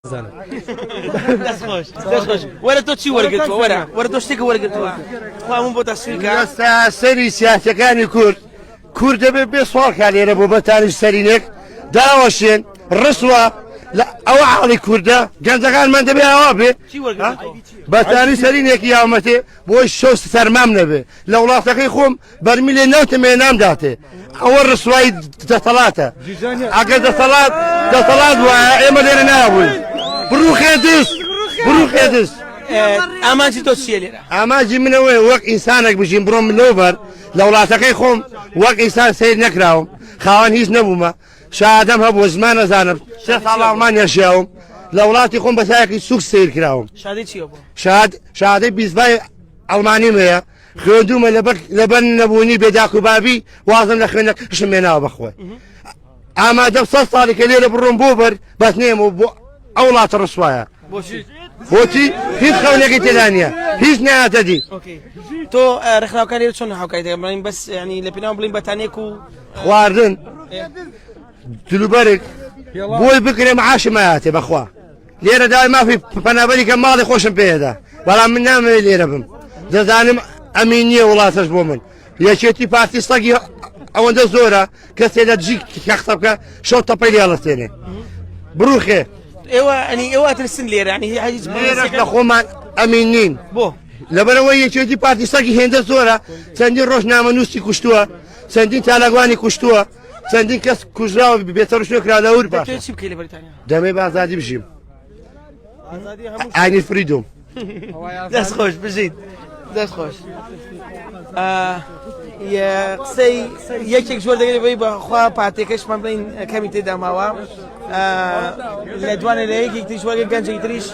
دەستخۆش وەرە تۆ چی وەرگرتووە وەرە تۆ شتێکە وەرگرتووە خوا من بۆ تەسویرکە ئێستا سەری سیاسەکانی کورد دەبێت بێ سوڵکە لێرە بۆ بەتانی سەرینێک داوەشێن ڕسووە ئەوە عاڵی کووردە گەنجەکانمان دەبێت ئەوە بێ بەتانی سەرینێکی یاومەتێ بۆی شەو سەرمام نەبێ لە وڵاتەکەی خۆم بەرمی لێ ناوتەمێ نامداتێ ئەوە ڕسوایی دەسەڵاتە ئەگەر دەسەڵات وایە ئێمە لێرە نابووین بڕوخێ دەست ئامانجی تۆ چییە لێرە ئاماجی منەوەی وەک ئینسانێک بژین بڕۆم منەوەبەر لە وڵاتەکەی خۆم وەک ئینسان سیر نەکراوم خاوەن هیچ نەبوومە شادەم هەبووە زمان نەزانم سێ ساڵ ئەڵمانیا ژیاوم لە وڵاتی خۆم بەسایەکی سوک سیر کراوم شادی چییە بۆ شادەی بیزبای ئەڵمانیم هەیە خوێندومە لەبەر نەبوونی بێداک و بابی وازم لە خوێنەکەشم مێناوە بەخۆی ئامادەم 100 ساڵی کە لێرە بڕۆم بۆ بەر بەس نێمەوە بۆ ئەو وڵاتە ڕسوایە بۆچی هیچ خەونێکی تێدا نییە هیچ نایاتە دی تۆ ڕێکخراوەکانی چۆن هاوکاری دەگەڕین بەس ینی لە پێناو بڵین بەتانێک و خواردن دلوبەرێک بۆی بکرێ معاشم هاتێ بەخوا لێرە داوای مافی پەنابەری کە ماڵی خۆشم پێدا بەڵام من نامەوێت لێرە بم دەزانم ئەمین نییە وڵاتەش بۆ من یەکێتی پارتی سەگی ئەوەندە زۆرە کە سێدە جی کەختە بکە شەو تەپەی لێڵەستێنێ بڕوخێ ئێوە ترسن لێرە هیچ لە خۆمان ئەمین نین بۆ لەبەرەوەی یەکێتی پارتی سەگی هێندە زۆرە چەندین ڕۆژنامە نووسی کوشتووە چەندین تالاگوانی کوشتووە چەندین کەس کوژراوە بێتە ڕشتێکرا لە ور باش دەمێ بازادی بژیم ئاینی فریدۆم دەستخۆش بژیت دەستخۆش قسەی یەکێک زۆر دەگەی بەخوا پارتێکەشمان بڵین کەمی تێدا ماوە لە دوانێ لە یەکێک تریش وەگە گەنجێکی تریش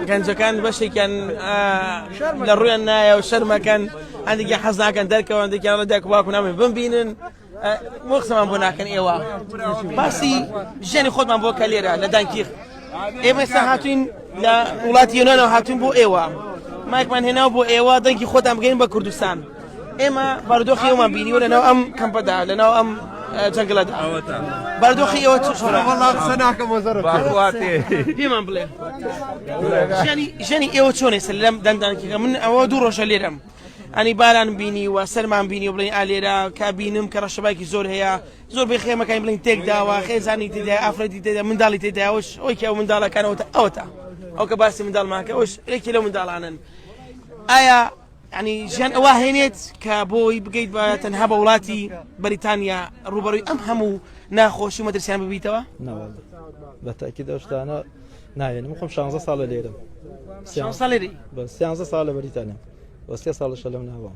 گەنجەکان بەشێکیان لە ڕوویان نایە و شەرمەکەن هەندێکی حەز ناکەن دەرکەوە هەندێکیان ڕداک واکو نامێ بمبینن بۆ قسەمان بۆ ناکەن ئێوە باسی ژیانی خۆتمان بۆ کە لێرە لە دانکیخ ئێمە ئێستا هاتوین لە وڵاتی یۆنانەوە هاتوین بۆ ئێوە مایکمان هێناو بۆ ئێوە دەنگی خۆتان بگەین بە کوردستان ئێمە بارودۆخی ئێوەمان بینیوە لەناو ئەم کەمپەدا لەناو ئەم جەنگلەدا بارودۆخی ئێوە پێمان بڵێ ژیانی ئێوە چۆنێ سەر لەم دەنگدانکیەکە من ئەوە دوو ڕۆژە لێرەم ئەنی باران بینی و سەرمان بینی و بڵین ئالێرە کابینم کە ڕەشەبایکی زۆر هەیە زۆر بێ خێمەکانی بڵین تێک داوە خێزانی تێدا ئافرەتی تێدا منداڵی تێداوەش ئەوەی ئەو منداڵەکانەوە ئەوەتە ئەو کە باسی منداڵماکە ئەوش ێکی لەو منداڵانن ئایا ینی ژیان ئەوە هێنێت کە بۆی بگەیت بە تەنها بە وڵاتی بەریتانیا ڕوبەڕووی ئەم هەموو ناخۆشی و مەترسیان ببیتەوە بە تاکید ئەو شتانە ناوێنم خۆم 16 ساڵە لێرم 13 ساڵ لە بەریتانیا بە 3 ساڵشە لەم ناوە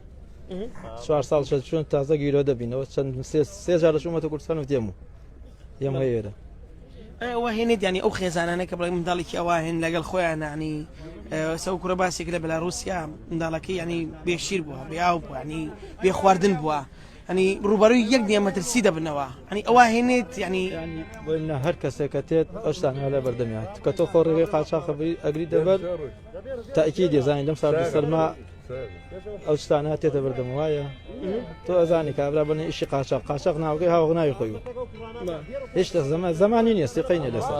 4 ساڵ چون تازە گیرۆ دەبینەوە چەند سێ جار لەشومەتە کوردستان و دێم هەیەرە ئەوە هێنێت ینی ئەو خێزانانە کە بڵێ منداڵێکی ئەوە هێن لەگەڵ خۆیان نانی سەو کوڕە باسێک لە بەلاڕوسیا منداڵەکەی ینی بێشیر بووە بێ ئاو بووە ینی بێ خواردن بووە ئەنی ڕوبەڕووی یەک نیە مەترسی دەبنەوە ئەنی ئەوە هێنێت ینی بۆنە هەر کەسێک کە تێت ئەوشتان لە بەردەمیات کە تۆ خۆڕێ قاچاق ئەگری دەبەر تاکی دێزانین لەم ساڵ سەرما ئەو شتانە هاتێتە بەردەم وایە تۆ ئەزانی کابرا بنی ئیشی قاچاق ناوەکەی هاوغ ناوی خۆی هیچ زمانی نیە سیقینە لەسەر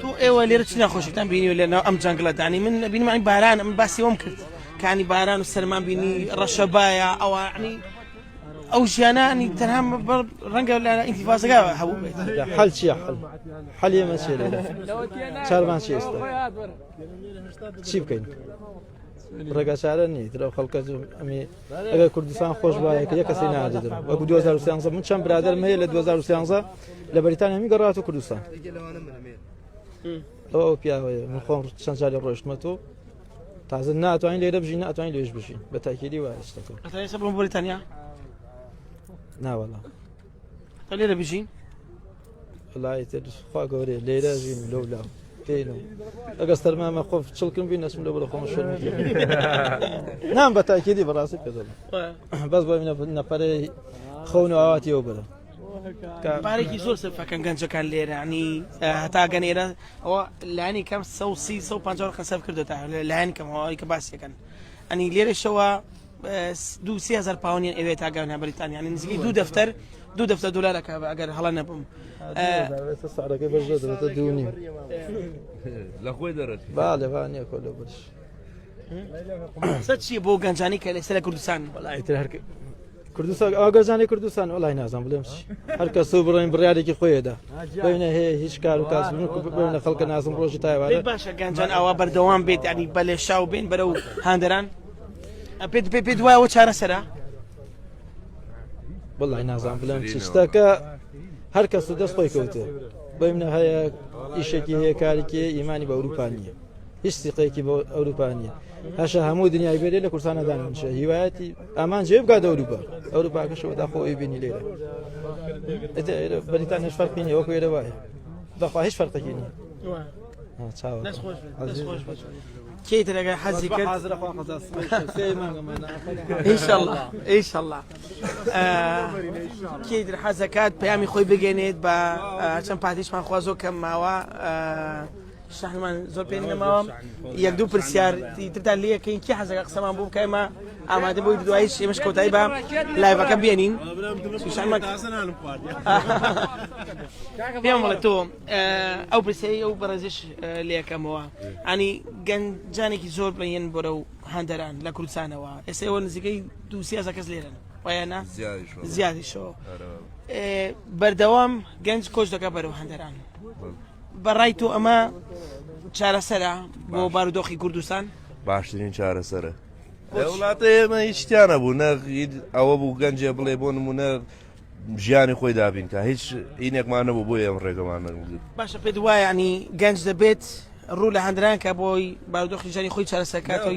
تۆ ئێوە لێرە چ ناخۆشیتان بینی و لێناو ئەم جەنگڵەدانی من بینمانی باران ئەم باسی وەم کرد کانی باران و سەرمان بینی ڕەشەبایە ئەوە عنی ئەو ژیانانی تەنها ڕەنگە لە ئینتیفازەکە هەبوو بێت حەل چییە حەل ئێمە چێ لێرە چارمان چی ئێستا چی بکەین ڕێگاچارە نیت لەو خەڵکە ئەمی ئەگەر کوردستان خۆش باە کە یە کەسی نادەدرم وەکو 2013 من چەند برادرم هەیە لە 2013 لە بەریتانیا میگەڕاتە کوردستان ئەو پیاوەیە من خۆم چەند جاری ڕۆیشتمەوە تازە ناتوانین لێرە بژین ناتوانین لێش بژین بە تاکیدی وایە شتەکە بڕۆم بەریتانیا ناوەڵا تا لێرە بژین وڵای تر خوا گەورەیە لێرە ژین لەولا پێینەوە ئەگەر سەرمامە خۆ چڵکم بین نەچم لە بەرە خۆمە شوێن نام بە تاکیدی بەڕاستی پێ دەڵێم بەس بۆ نەپەرەی خەون و ئاواتی ئەو بەرە پارێکی زۆر سەرفەکەن گەنجەکان لێرە ینی هەتا گەنێرە ئەوە لایانی کەم 150 سەرف کردوتە لایەن کەم هەواڵی کە باسیەکەن ئەنی لێرەشەوە 2-3 هزار پاونیان ئەوێ تا گەونە بەریتانیا نزیکی 2 دەفتەر 2 دەفتەر دلارەکە ئەگەر هەڵە نەبم سعرەکەی بەش دەبێتە 2.5 لە خۆی دەرەت باێ وانە کۆلە برش سە چیە بۆ گەنجانی کە لەسەر لە کوردستان وڵایتر هەر کوردستان ئاگەزانی کوردستان وڵای نازان بڵێم هەر کەس بڕین بڕیارێکی خۆیدا بینە هەیە هیچ کار و کاس بینە خەڵکە نازم ڕۆژی تایوانە باشە گەنجان ئەوە بەردەوام بێت ینی بە لێ شاو بین بەرەو هاندەران پێ دوایەوە چارەسەرە وڵای نازان بڵێم چ شتەکە هەر کەس و دەست خۆی کەوتێ بینە هەیە ئیشێکی هەیە کارێکی ئیمانی بە ئەوروپا نییە هیچ سیقەیەکی بە ئەوروپا نییە هەشە هەموو دنیای بێرێ لە کورسانەدانشە هیوایەتی ئامان جێ بگات ئەوروپا ئەوروپاکەشەوە داخۆی بینی لێرە بەریتان هیچ فەرقی نیە وەکو ئێرە وایە دەخوا هیچ فەرقێکی نییە کێتر ئەگەر حەزی کرد ئینشەڵڵا ئینشەڵڵا کێتر حەزەکات پەیامی خۆی بگەێنێت بە چەند پاتیشمان خوا زۆر کەم ماوە شەحنمان زۆر پێ نەماوە یەک دوو پرسیار ترتان لەکەین کی حەزەکە قسەمان بوو بکەیمە ئامادە بۆی دوایی ئێمەش کۆتایی بە لایڤەکە بێنین پێم بڵێ تۆ ئەو پرسیاری ئەو بەڕێزش لێەکەمەوە ئەنی گەنجانێکی زۆر بڵێن بۆرە و هەندەران لە کوردستانەوە ئێستا ئەوە نزیکەی 200 کەس لێرن وایەنە زیادیشەوە بەردەوام گەنج کۆچ دەکە بەرەو هەندەران بەڕای تۆ ئەمە چارەسەرە بۆ بارودۆخی کوردستان باشترین چارەسەرە وڵاتە ئێمە هیچ شتیانە بوو نە ئەوە بوو گەنجێ بڵێ بۆ نمونە ژیانی خۆی دابین کە هیچ ئینێکمان نەبوو بۆ ئێمە ڕێگەمانە باشە پێت وایە ینی گەنج دەبێت ڕوو لە هەندران کە بۆی بارودۆخی ژیانی خۆی چارەسەرکاتەوە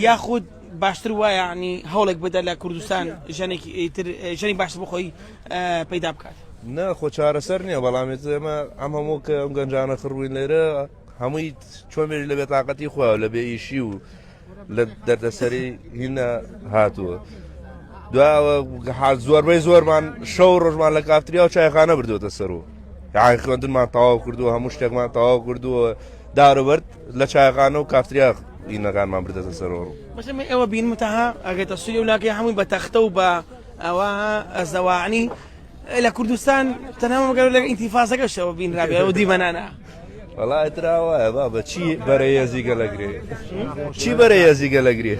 یاخود باشتر وایە ینی هەوڵێک بدە لە کوردستان ژەنی باشتر بۆ خۆی پەیدا بکات نە خۆ چارەسەر نییە بەڵامێت ئێمە ئەم هەموو کە ئەم گەنجانە خڕووین لێرە هەمووی چۆمێری لە بێتاقەتی خۆ لە بێ ئیشی و لە دەردەسەری هینە هاتووە دوایەوە زۆربەی زۆرمان شەو ڕۆژمان لە کافتریا و چایخانە بردووەتە سەرەوە یاغی خوێندنمان تەواو کردووە هەموو شتێکمان تەواو کردووە داروبەرد لە چایخانە و کافتریا هینەکانمان بردەتە سەرەوە بەشەمە ئێوە بینمتەها ئەگەتە سووری و لاکەی هەمووی بە تەختە و بە ئەوە ئەزەواعنی لە کوردستان تەنها مەگەر لە ئینتیفازەکەشەوە بینرابێ و دیمەنانە وڵای تراوایە با بە چی بەرە یەزیگە لەگرێ چی بەرە یەزیگە لەگرێ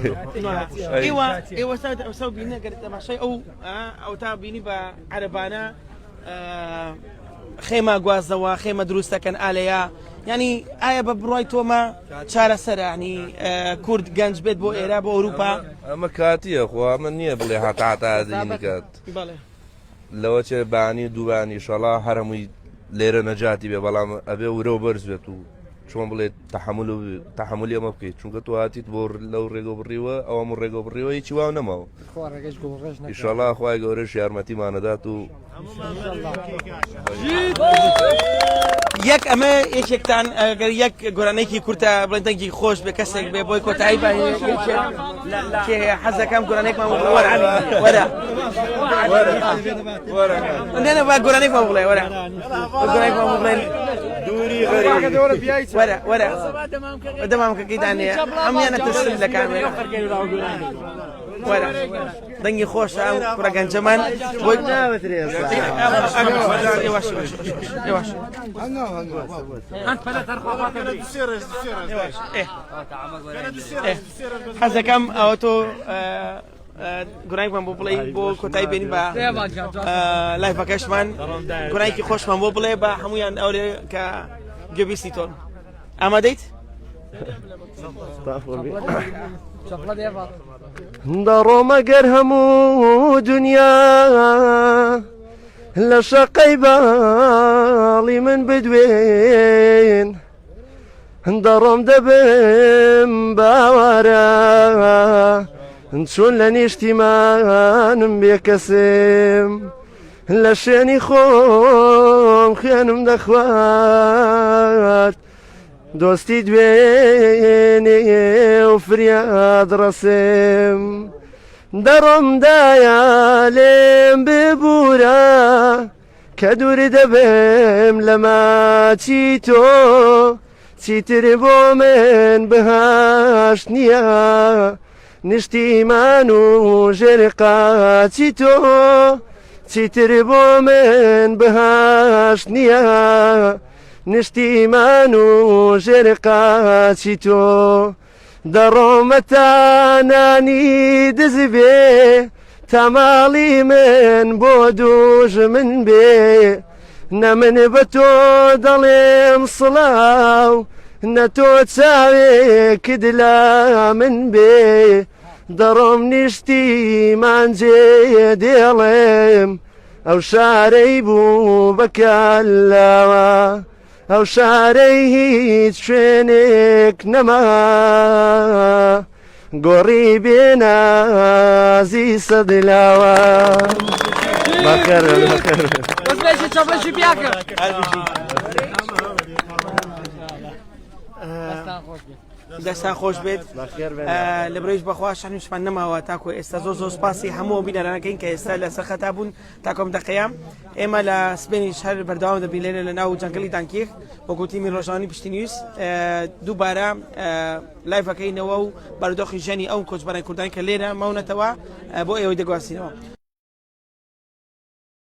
ئێوە ئەوسا بینە گەر تەماشای ئەو تا بینی بە عەرەبانە خێمە گوازەوە خێمە دروستەکەن ئالەیە ینی ئایا بە بڕای تۆمە چارەسەرە ینی کورد گەنج بێت بۆ ئێرە بۆ ئەوروپا ئەمە کاتیە خۆ ئەمە نییە بڵێ هاتاهاتادینی کات لەوە چێ بانی دووبانی شەڵا هەرمووی لێرە نەجاتی بێ بەڵام ئەبێ ورە و بەرز بێت و چۆن بڵێت تەحملی ئەمە بکەیت چونکە تو هاتیت بۆ لەو ڕێگە بڕیوە ئەوەم ڕێگە بڕیوە هیچی واو نەماوە ئیشەڵا خوای گەورەش یارمەتیمانەدات و یەک ئەمە یەکێکتان ئەگەر یەک گۆرانێکی کورتە بڵێندەنگی خۆش بێ کەسێک بێ بۆی کۆتایی حەزەکەم گۆرانێکمان وەرە با گۆرانێکمان بڵێ وەرە گۆرانێکمان بڵێن دووری وەرە دەمامکەکەیدانێ هەمویانە ترسن لە کامێرە وەرە دەنگی خۆشە ئەم کوڕە گەنجەمان بۆی حەزەکەم ئەوە تۆ گۆرانێکمان بۆ بڵێ بۆ کۆتایی بێنی بە لایڤەکەشمان گۆرانێکی خۆشمان بۆ بڵێ بە هەمویان ئەوێ کە گوێبیستی تۆن ئامادەیت؟ دەڕۆمە گەر هەموو دنیا لە شەقەی باڵی من بدوێن دەڕۆم دەبم باوارە چۆن لە نیشتیمانم بێکەسم لە شوێنی خۆم خوێنم دەخوات دۆستی دوێنێ و فریاد ڕەسم دەڕۆم دایە لێم ببوورە کە دوور دەبم لە ماچی تۆ چیتر بۆ من بەهاشت نییە نیشتیمان و ژێر قاچی تۆ چیتر بۆ من بەهاش نییە نیشتیمان و ژێر قاچی تۆ دەڕۆمەتانانی دز بێ تەماڵی من بۆ دوژ من بێ نە من بە تۆ دەڵێم سڵاو نە تۆ چاوێکت لە من بێ دەڕۆم نیشتیمان جێ دێڵێم ئەو شارەی بوو بەکەلاوە ئەو شارەی هیچ شوێنێک نەما گۆڕی بێنازی سەدلاوە بەخێر دەستا خۆش بێت لە برۆیش بەخوا شانوشمان نەماوە تاکو ئێستا زۆر زۆر سپاسی هەموو بینەرانەکەین کە ئێستا لە سەرخەتا بوون تاکۆم دەقەیە ئێمە لە سبێنی شار بەردەوام دەبین لێرە لە ناو جەنگەلی دانکێک وەکو تیمی ڕۆژانی پشتی نووس دووبارە لایڤەکەینەوە و بەردۆخی ژەنی ئەو کۆچبەرانی کوردانی کە لێرە ماونەتەوە بۆ ئێوەی دەگواسینەوە